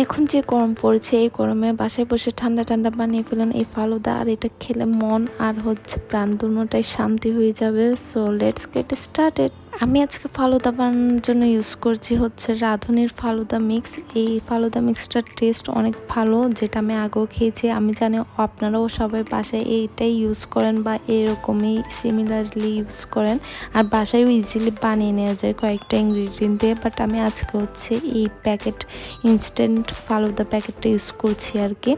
এখন যে গরম পড়েছে এই গরমে বাসায় বসে ঠান্ডা ঠান্ডা বানিয়ে ফেলেন এই ফালুদা, আর এটা খেলে মন আর প্রাণ দুটোটাই শান্তি হয়ে যাবে। So let's get started. আমি আজকে ফালুদা বানানোর জন্য ইউজ করছি রাঁধুনির ফালুদা মিক্স। এই ফালুদা মিক্সটার টেস্ট অনেক ভালো, যেটা আমি আগেও খেয়েছি। আমি জানি আপনারাও সবাই বাসায় এইটাই ইউজ করেন বা এরকমই সিমিলারলি ইউজ করেন, আর বাসায়ও ইজিলি বানিয়ে নেওয়া যায় কয়েকটা ইনগ্রিডিয়েন্ট দিয়ে। বাট আমি আজকে এই প্যাকেট ইনস্ট্যান্ট ফালুদা প্যাকেটটা ইউজ করছি আর কি।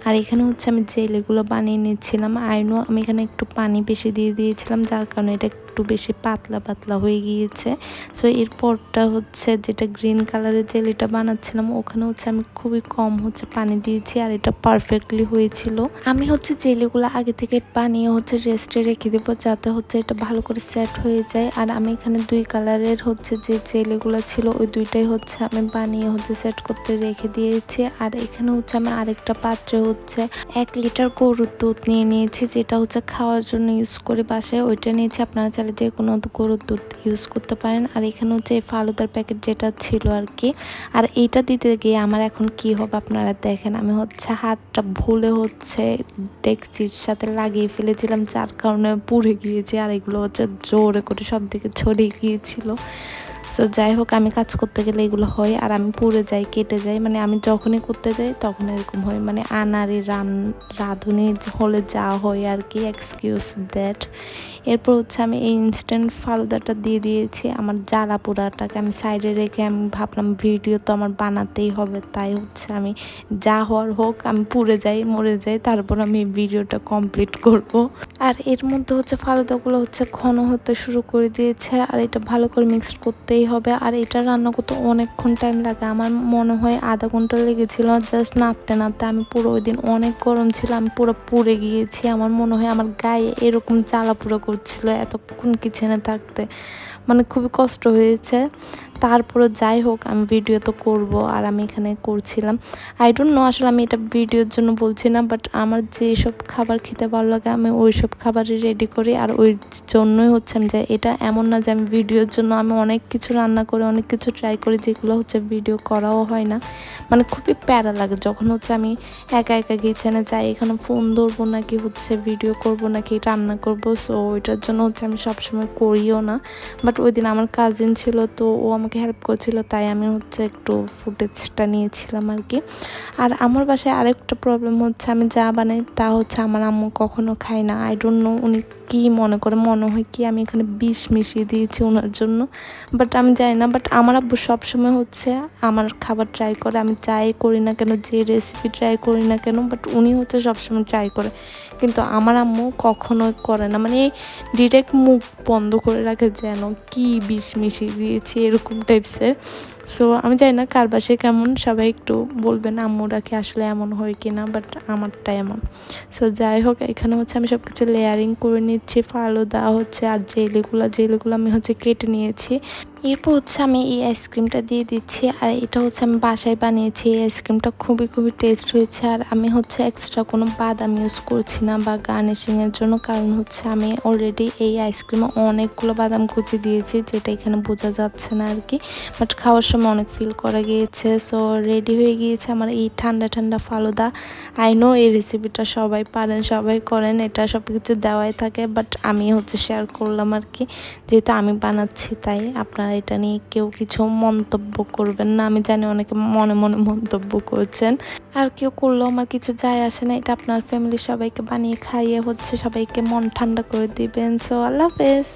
আর এখানে আমি জেলিগুলো বানিয়ে নিচ্ছিলাম। আইনো আমি এখানে একটু পানি বেশি দিয়ে দিয়েছিলাম, যার কারণে এটা একটু বেশি পাতলা পাতলা হয়ে গিয়েছে। সো এরপরটা যেটা গ্রিন কালারের জেলিটা বানাচ্ছিলাম, ওখানে আমি খুবই কম পানি দিয়েছি, আর এটা পারফেক্টলি হয়েছিল। আমি জেলিগুলো আগে থেকে বানিয়ে রেস্টে রেখে দেবো, যাতে এটা ভালো করে সেট হয়ে যায়। আর আমি এখানে 2 কালারের যে জেলিগুলো ছিল ওই দুইটাই আমি বানিয়ে সেট করতে রেখে দিয়েছি। আর এখানে আমি আরেকটা পাত্রে 1 লিটার গরুর দুধ নিয়ে নিয়েছি, যেটা খাওয়ার জন্য ইউজ করে বাসায়, ওইটা নিয়েছি। আপনারা চাইলে যে কোনো গরুর দুধ ইউজ করতে পারেন। আর এখানে এই ফালুদার প্যাকেট যেটা ছিল আর কি। আর এইটা দিতে গিয়ে আমার এখন কি হবে আপনারা দেখেন, আমি হাতটা ভুলে ডেকচির সাথে লাগিয়ে ফেলেছিলাম, যার কারণে পুড়ে গিয়েছে। আর এগুলো জোরে করে সব দিকে ছড়িয়ে গিয়েছিল। সো যাই হোক, আমি কাজ করতে গেলে এগুলো হয়, আর আমি পুড়ে যাই, কেটে যাই। মানে আমি যখনই করতে যাই তখন এরকম হয়, মানে আনারে রাঁধুনি হলে যা হয় আর কি, এক্সকিউজ দ্যাট। এরপর আমি এই ইনস্ট্যান্ট ফালুদাটা দিয়ে দিয়েছি। আমার জ্বালা পোড়াটাকে আমি সাইডে রেখে আমি ভাবলাম ভিডিও তো আমার বানাতেই হবে, তাই আমি যা হওয়ার হোক, আমি পুড়ে যাই, মরে যাই, তারপর আমি ভিডিওটা কমপ্লিট করব। আর এর মধ্যে ফালুদাগুলো ঘন হতে শুরু করে দিয়েছে, আর এটা ভালো করে মিক্সড করতেই হবে। আর এটা রান্না করতে অনেকক্ষণ টাইম লাগে, আমার মনে হয় আধা ঘন্টা লেগেছিল জাস্ট নাড়তে নাড়তে। আমি পুরো ওই দিন অনেক গরম ছিল, আমি পুরো পুড়ে গিয়েছি। আমার মনে হয় আমার গায়ে এরকম জ্বালা পোড়া করছিল এতক্ষণ কিচেনে থাকতে, মানে খুবই কষ্ট হয়েছে। তারপরে যাই হোক, আমি ভিডিও তো করব, আর আমি এখানে করছিলাম। আই ডোন্ট নো আসলে আমি এটা ভিডিওর জন্য বলছি না, বাট আমার যেসব খাবার খেতে ভালো লাগে আমি ওই সব খাবারই রেডি করি। আর ওই জন্যই আমি যে এটা এমন না যে আমি ভিডিওর জন্য আমি অনেক কিছু রান্না করি, অনেক কিছু ট্রাই করি, যেগুলো ভিডিও করাও হয় না। মানে খুবই প্যারা লাগে যখন আমি একা একা কিচেনে যাই, এখানে ফোন ধরবো নাকি ভিডিও করব নাকি রান্না করব। সো ওইটার জন্য আমি সবসময় করিও না। বাট ওই দিন আমার কাজিন ছিল, তো ও আমাকে হেল্প করছিল, তাই আমি একটু ফুটেজটা নিয়েছিলাম আর কি। আর আমার বাসায় আরেকটা প্রবলেম আমি যা বানাই তা আমার আম্মু কখনো খায় না। আই ডোন্ট নো উনি কি মনে করে, মনে হয় কি আমি এখানে বিষ মিশিয়ে দিয়েছি ওনার জন্য, বাট আমি জানি না। বাট আমার আব্বু সবসময় আমার খাবার ট্রাই করে, আমি যাই করি না কেন, যে রেসিপি ট্রাই করি না কেন, বাট উনি সবসময় ট্রাই করে। কিন্তু আমার আম্মু কখনো করে না, মানে ডিরেক্ট মুখ বন্ধ করে রাখে যেন কি বিষ মিশিয়ে দিয়েছি এরকম টাইপসের। সো আমি জানি না কার বাসায় কেমন, সবাই একটু বলবেন আম্মুরা কি আসলে এমন হয় কি না, বাট আমারটা এমন। সো যাই হোক, এখানে আমি সব কিছু লেয়ারিং করে নিচ্ছি। ফালুদা আর জেলিগুলো আমি কেটে নিয়েছি। এরপর আমি এই আইসক্রিমটা দিয়ে দিচ্ছি। আর এটা আমি বাসায় বানিয়েছি। এই আইসক্রিমটা খুবই খুবই টেস্ট হয়েছে। আর আমি এক্সট্রা কোনো বাদাম ইউজ করছি না বা গার্নিশিংয়ের জন্য, কারণ আমি অলরেডি এই আইসক্রিমে অনেকগুলো বাদাম কুচি দিয়েছি, যেটা এখানে বোঝা যাচ্ছে না আর কি, বাট খাওয়ার সময় অনেক ফিল করা গিয়েছে। সো রেডি হয়ে গিয়েছে আমার এই ঠান্ডা ঠান্ডা ফালুদা। আই নো এই রেসিপিটা সবাই পারেন, সবাই করেন, এটা সব কিছু দেওয়াই থাকে, বাট আমি শেয়ার করলাম আর কি, যেহেতু আমি বানাচ্ছি। তাই আপনারা এটা নিয়ে কেউ কিছু মন্তব্য করবেন না। আমি জানি অনেকে মনে মনে মন্তব্য করছেন, আর কেউ করলেও আমার কিছু যায় আসে না। এটা আপনার ফ্যামিলির সবাইকে বানিয়ে খাইয়ে সবাইকে মন ঠান্ডা করে দিবেন। সো আল্লাহ হাফেজ।